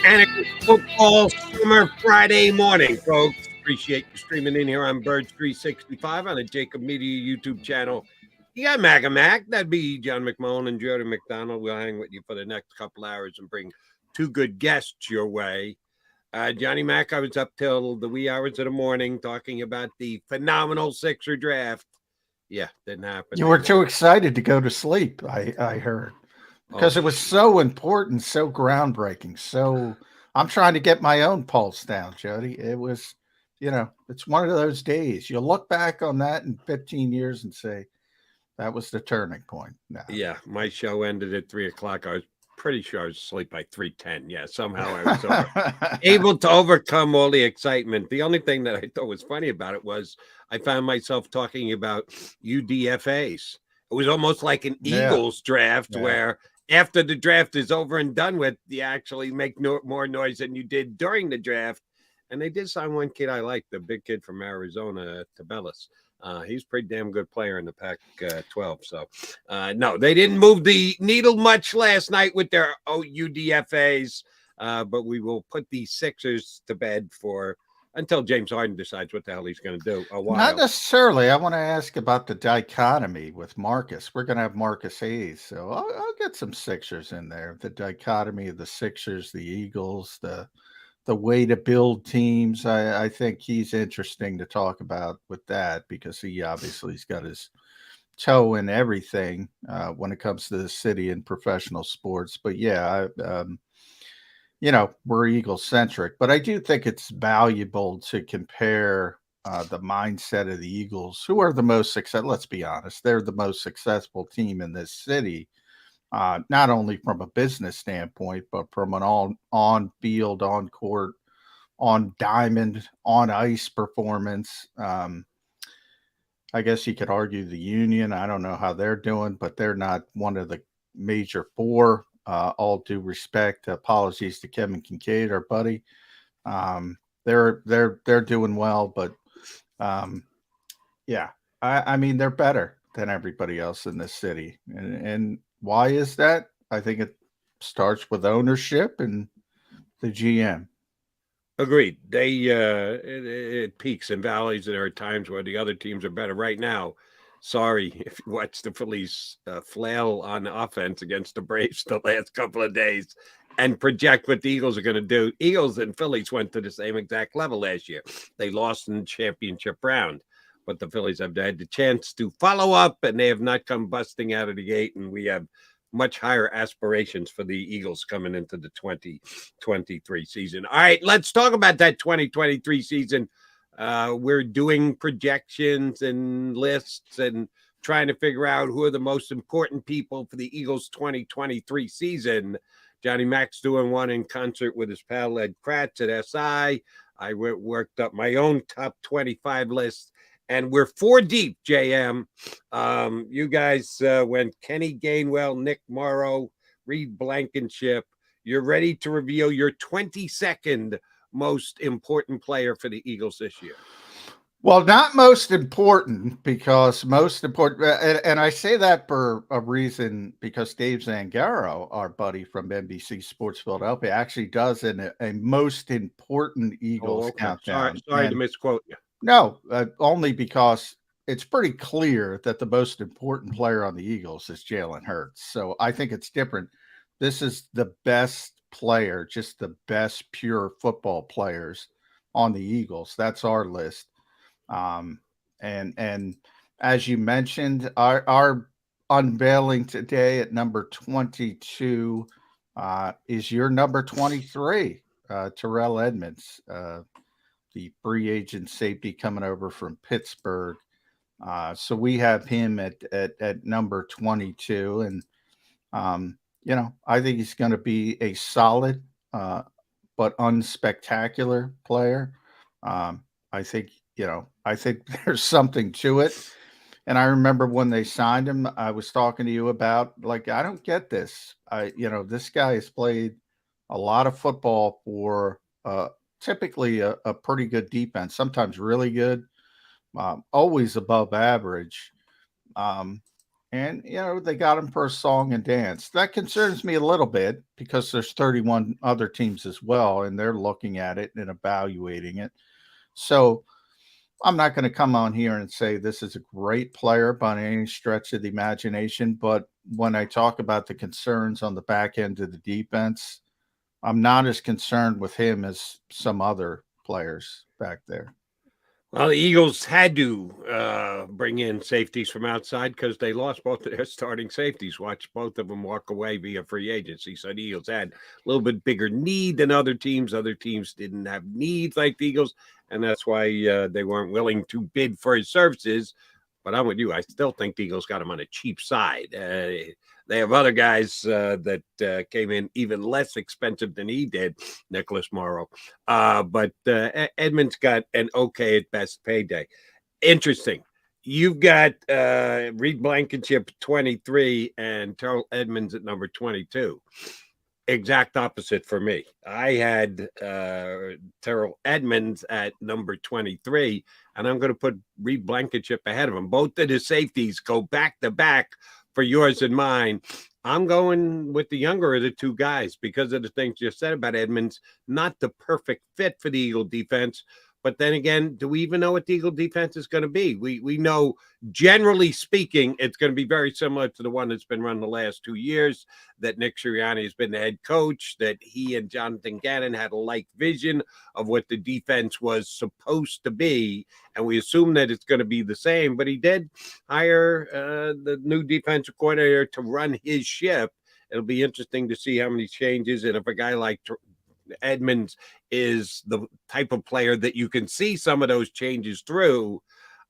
And a good football summer Friday morning, folks. Appreciate you streaming in here on Birds 365 on the JAKIB Media YouTube channel. You got Mac and Mac. That'd be John McMullen and Jody McDonald. We'll hang with you for the next couple hours and bring two good guests your way. Johnny Mac, I was up till the wee hours of the morning talking about the phenomenal Sixer draft. Yeah, didn't happen. You were too excited to go to sleep, I heard, because it was so important, so groundbreaking. So I'm trying to get my own pulse down, Jody. It was, it's one of those days. You'll look back on that in 15 years and say, that was the turning point. No. Yeah, my show ended at 3:00. I was pretty sure I was asleep by 3:10. Yeah, somehow I was able to overcome all the excitement. The only thing that I thought was funny about it was I found myself talking about UDFAs. It was almost like an Eagles draft where after the draft is over and done with, you actually make more noise than you did during the draft. And they did sign one kid I like, the big kid from Arizona, Tabellis. He's a pretty damn good player in the Pac-12. So, no, they didn't move the needle much last night with their UDFAs, but we will put the Sixers to bed for until James Harden decides what the hell he's going to do. A while. Not necessarily. I want to ask about the dichotomy with Marcus. We're going to have Marcus Hayes, so I'll get some Sixers in there. The dichotomy of the Sixers, the Eagles, the way to build teams. I think he's interesting to talk about with that because he obviously has got his toe in everything when it comes to the city and professional sports. But yeah, we're Eagle centric, but I do think it's valuable to compare the mindset of the Eagles, who are the most successful. Let's be honest, they're the most successful team in this city. Not only from a business standpoint, but from an on field, on court, on diamond, on ice performance. I guess you could argue the Union. I don't know how they're doing, but they're not one of the major four. All due respect, apologies to Kevin Kincaid, our buddy. They're doing well, but yeah, I mean they're better than everybody else in this city, and why is that? I think it starts with ownership and the GM. Agreed. It peaks and valleys, and there are times where the other teams are better. Right now, sorry if you watch the Phillies flail on offense against the Braves the last couple of days and project what the Eagles are going to do. Eagles and Phillies went to the same exact level last year. They lost in the championship round, but the Phillies have had the chance to follow up, and they have not come busting out of the gate, and we have much higher aspirations for the Eagles coming into the 2023 season. All right, let's talk about that 2023 season. We're doing projections and lists and trying to figure out who are the most important people for the Eagles 2023 season. Johnny Mac's doing one in concert with his pal Ed Kratz at SI. I worked up my own top 25 list. And we're 4 deep, JM. You guys went Kenny Gainwell, Nick Morrow, Reed Blankenship. You're ready to reveal your 22nd most important player for the Eagles this year. Well, not most important, because most important, and I say that for a reason, because Dave Zangaro, our buddy from NBC Sports Philadelphia, actually does a most important Eagles countdown. Sorry to misquote you. No, only because it's pretty clear that the most important player on the Eagles is Jalen Hurts. So I think it's different. This is the best player, just the best pure football players on the Eagles. That's our list. And as you mentioned, our unveiling today at number 22 is your number 23, Terrell Edmunds. The free agent safety coming over from Pittsburgh. So we have him at number 22. And, I think he's going to be a solid but unspectacular player. I think there's something to it. And I remember when they signed him, I was talking to you about, I don't get this. This guy has played a lot of football for typically a pretty good defense, sometimes really good, always above average. And, they got him for a song and dance. That concerns me a little bit because there's 31 other teams as well, and they're looking at it and evaluating it. So I'm not going to come on here and say this is a great player by any stretch of the imagination. But when I talk about the concerns on the back end of the defense, I'm not as concerned with him as some other players back there. Well, the Eagles had to bring in safeties from outside because they lost both of their starting safeties. Watch both of them walk away via free agency. So the Eagles had a little bit bigger need than other teams. Other teams didn't have needs like the Eagles, and that's why they weren't willing to bid for his services. But I'm with you. I still think the Eagles got him on a cheap side. They have other guys that came in even less expensive than he did, Nicholas Morrow. But Edmunds got an okay at best payday. Interesting. You've got Reed Blankenship 23 and Terrell Edmunds at number 22. Exact opposite for me. I had Terrell Edmunds at number 23, and I'm going to put Reed Blankenship ahead of him. Both of the safeties go back to back for yours and mine. I'm going with the younger of the two guys because of the things you said about Edmunds. Not the perfect fit for the Eagle defense. But then again, do we even know what the Eagle defense is going to be? We know, generally speaking, it's going to be very similar to the one that's been run the last 2 years, that Nick Sirianni has been the head coach, that he and Jonathan Gannon had a like vision of what the defense was supposed to be. And we assume that it's going to be the same. But he did hire the new defensive coordinator to run his ship. It'll be interesting to see how many changes. And if a guy like Edmunds is the type of player that you can see some of those changes through,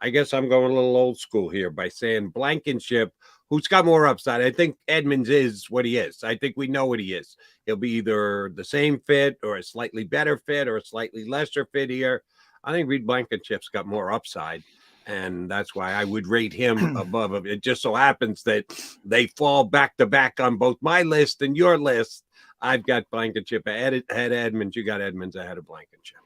I guess I'm going a little old school here by saying Blankenship, who's got more upside. I think Edmunds is what he is. I think we know what he is. He'll be either the same fit or a slightly better fit or a slightly lesser fit here. I think Reed Blankenship's got more upside, and that's why I would rate him above him. It just so happens that they fall back to back on both my list and your list. I've got Blankenship ahead of Edmunds. You got Edmunds ahead of Blankenship.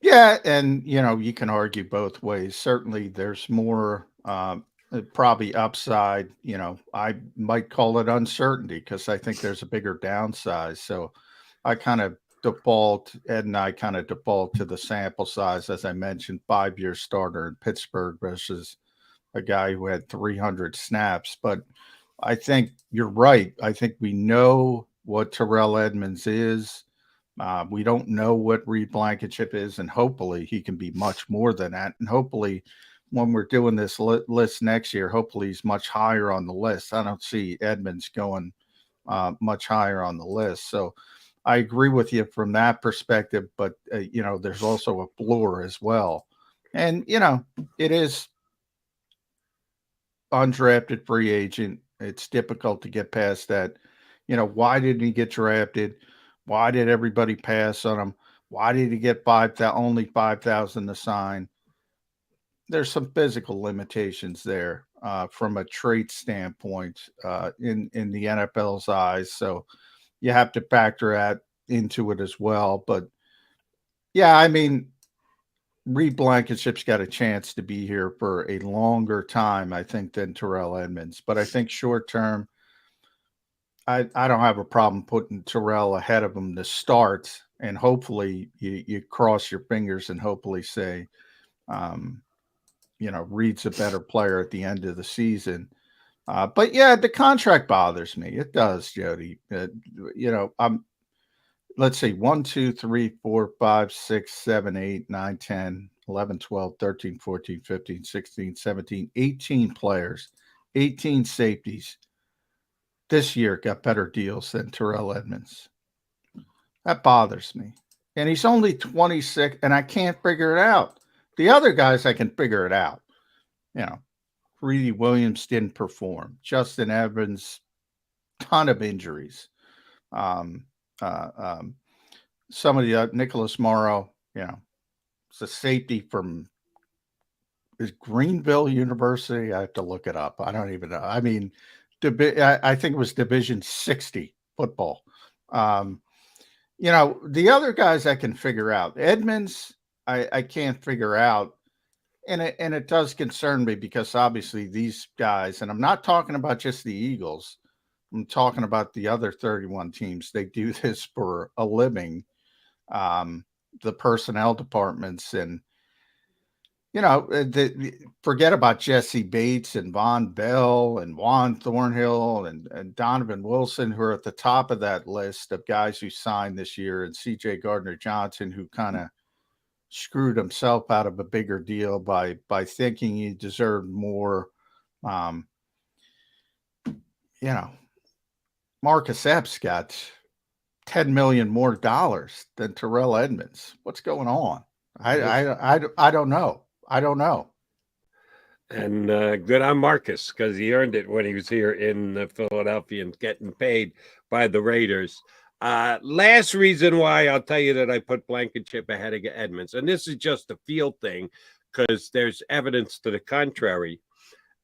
Yeah, and you can argue both ways. Certainly, there's more probably upside. I might call it uncertainty because I think there's a bigger downside. So I kind of Ed and I kind of default to the sample size, as I mentioned, 5-year starter in Pittsburgh versus a guy who had 300 snaps. But I think you're right. I think we know what Terrell Edmunds is. We don't know what Reed Blankenship is, and hopefully he can be much more than that. And hopefully when we're doing this list next year, hopefully he's much higher on the list. I don't see Edmunds going much higher on the list. So I agree with you from that perspective, but, there's also a floor as well. And, it is undrafted free agent. It's difficult to get past that. Why didn't he get drafted? Why did everybody pass on him? Why did he get only 5,000 to sign? There's some physical limitations there from a trait standpoint in the NFL's eyes. So you have to factor that into it as well. But yeah, I mean, Reed Blankenship's got a chance to be here for a longer time, I think, than Terrell Edmunds. But I think short term, I don't have a problem putting Terrell ahead of him to start, and hopefully you cross your fingers and hopefully say, Reed's a better player at the end of the season. But yeah, the contract bothers me. It does, Jody. Let's see, 1, 2, 3, 4, 5, 6, 7, 8, 9, 10, 11, 12, 13, 14, 15, 16, 17, 18 players, 18 safeties this year got better deals than Terrell Edmunds. That bothers me. And he's only 26, and I can't figure it out. The other guys, I can figure it out. Greedy Williams didn't perform. Justin Evans, ton of injuries. Some of the Nicholas Morrow, it's a safety from is Greenville University. I have to look it up. I don't even know. I mean, I think it was Division 60 football. The other guys I can figure out. Edmunds, I can't figure out. And it does concern me because obviously these guys, and I'm not talking about just the Eagles, I'm talking about the other 31 teams. They do this for a living. The personnel departments and forget about Jesse Bates and Von Bell and Juan Thornhill and Donovan Wilson, who are at the top of that list of guys who signed this year, and CJ Gardner Johnson, who kind of screwed himself out of a bigger deal by thinking he deserved more. Um, Marcus Epps got $10 million more than Terrell Edmunds. What's going on? I don't know. I don't know. And good on Marcus, because he earned it when he was here in Philadelphia and getting paid by the Raiders. Last reason why I'll tell you that I put Blankenship ahead of Edmonds, and this is just a field thing because there's evidence to the contrary.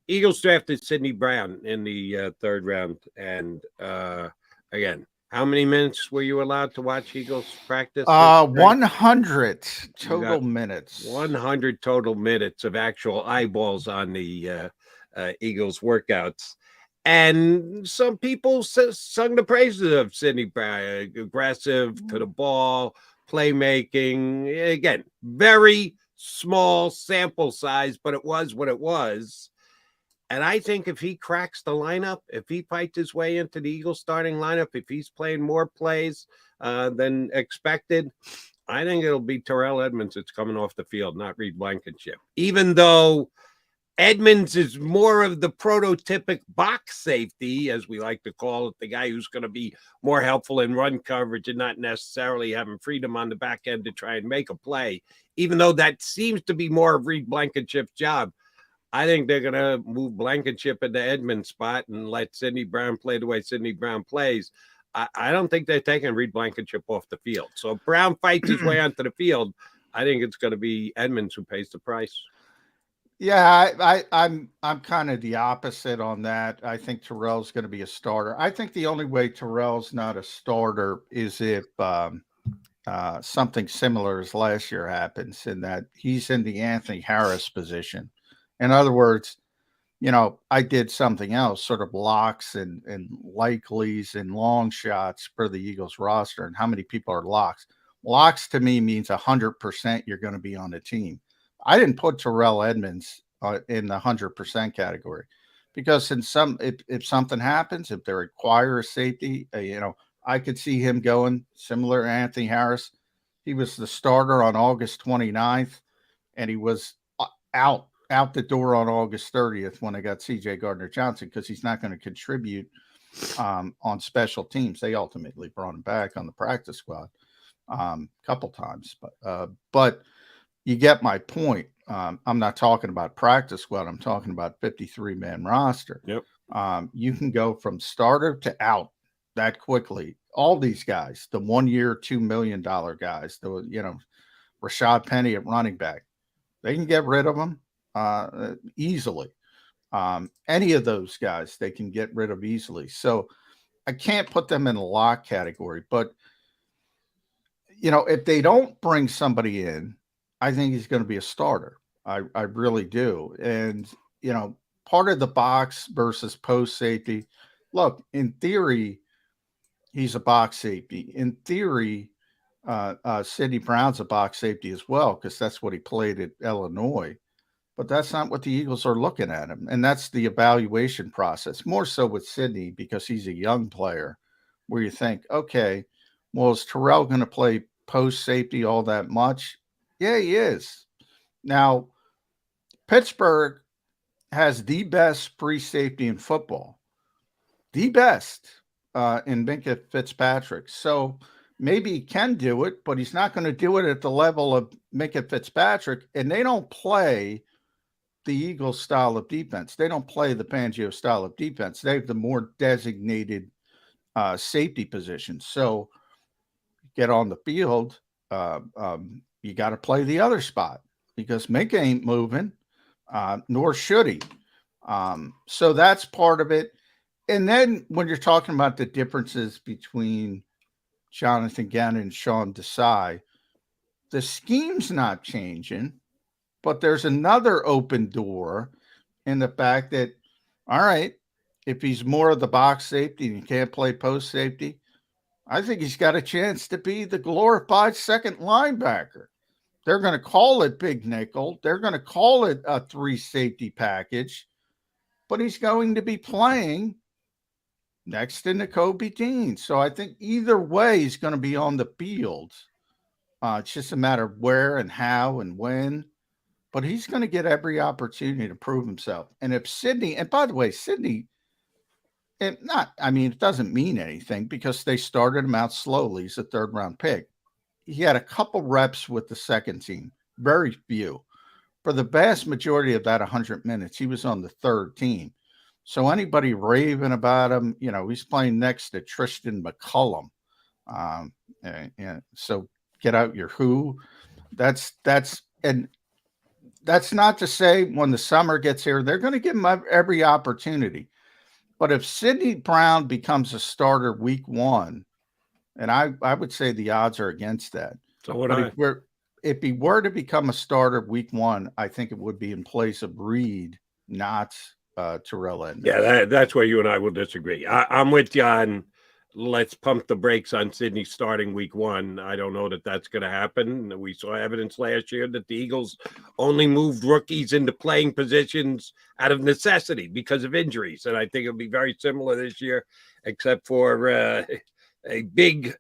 Eagles drafted Sidney Brown in the third round. And again, how many minutes were you allowed to watch Eagles practice? 100 total minutes. 100 total minutes of actual eyeballs on the Eagles workouts. And some people sung the praises of Sidney Brown, aggressive to the ball, playmaking. Again, very small sample size, but it was what it was. And I think if he cracks the lineup, if he fights his way into the Eagles starting lineup, if he's playing more plays than expected, I think it'll be Terrell Edmunds that's coming off the field, not Reed Blankenship. Even though Edmunds is more of the prototypic box safety, as we like to call it, the guy who's going to be more helpful in run coverage and not necessarily having freedom on the back end to try and make a play, even though that seems to be more of Reed Blankenship's job. I think they're going to move Blankenship into Edmunds' spot and let Sidney Brown play the way Sidney Brown plays. I don't think they're taking Reed Blankenship off the field. So if Brown fights his way onto the field, I think it's going to be Edmunds who pays the price. Yeah, I'm kind of the opposite on that. I think Terrell's going to be a starter. I think the only way Terrell's not a starter is if something similar as last year happens, in that he's in the Anthony Harris position. In other words, I did something else, sort of locks and likelies and long shots for the Eagles roster and how many people are locks. Locks to me means 100% you're going to be on the team. I didn't put Terrell Edmunds in the 100% category because if something happens, if they require a safety, I could see him going similar to Anthony Harris. He was the starter on August 29th, and he was out the door on August 30th when I got CJ Gardner Johnson, because he's not going to contribute on special teams. They ultimately brought him back on the practice squad a couple times, but you get my point. I'm not talking about practice squad. I'm talking about 53-man roster. Yep. You can go from starter to out that quickly. All these guys, the 1 year, $2 million guys, Rashad Penny at running back, they can get rid of them easily. Any of those guys they can get rid of easily. So I can't put them in the lock category, but if they don't bring somebody in, I think he's going to be a starter. I really do. And part of the box versus post safety, look, in theory, he's a box safety. In theory, Sidney Brown's a box safety as well, because that's what he played at Illinois. But that's not what the Eagles are looking at him. And that's the evaluation process, more so with Sidney, because he's a young player, where you think, okay, well, is Terrell going to play post safety all that much? Yeah, he is. Now, Pittsburgh has the best free safety in football, the best in Minkah Fitzpatrick. So maybe he can do it, but he's not going to do it at the level of Minkah Fitzpatrick. And they don't play the Eagles style of defense. They don't play the Fangio style of defense. They have the more designated safety position. So get on the field, you got to play the other spot, because Minkah ain't moving, nor should he. So that's part of it. And then when you're talking about the differences between Jonathan Gannon and Sean Desai, the scheme's not changing. But there's another open door in the fact that, all right, if he's more of the box safety and he can't play post safety, I think he's got a chance to be the glorified second linebacker. They're going to call it big nickel. They're going to call it a 3 safety package, but he's going to be playing next to Nakobe Dean. So I think either way, he's going to be on the field. It's just a matter of where and how and when, but he's going to get every opportunity to prove himself. And if Sydney, and by the way, Sydney, it doesn't mean anything because they started him out slowly. He's a 3rd round pick. He had a couple reps with the second team, very few. For the vast majority of that 100 minutes, he was on the 3rd team. So anybody raving about him, he's playing next to Tristan McCullum. So get out your who. That's not to say when the summer gets here, they're going to give him every opportunity. But if Sidney Brown becomes a starter week 1, and I would say the odds are against that. So if he were to become a starter week 1, I think it would be in place of Reed, not Terrell Edmunds. Yeah, that's where you and I will disagree. I'm with you on let's pump the brakes on Sydney starting week 1. I don't know that that's going to happen. We saw evidence last year that the Eagles only moved rookies into playing positions out of necessity because of injuries. And I think it'll be very similar this year, except for a big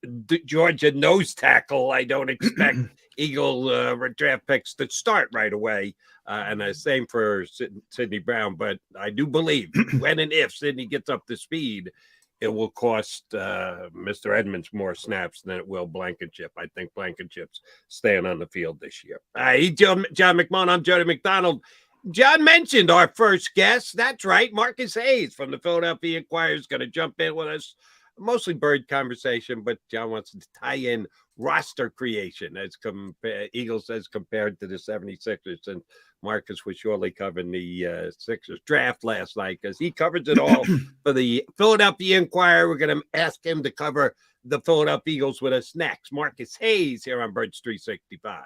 Georgia nose tackle. I don't expect Eagle draft picks to start right away. And the same for Sidney Brown. But I do believe when and if Sidney gets up to speed, it will cost Mr. Edmunds more snaps than it will Blankenship. I think Blankenship's staying on the field this year. John McMullen, I'm Jody McDonald. John mentioned our first guest. That's right. Marcus Hayes from the Philadelphia Inquirer is going to jump in with us. Mostly bird conversation, but John wants to tie in roster creation as Eagles as compared to the 76ers. And Marcus was surely covering the Sixers draft last night because he covers it all for the Philadelphia Inquirer. We're going to ask him to cover the Philadelphia Eagles with us next. Marcus Hayes here on Birds 365.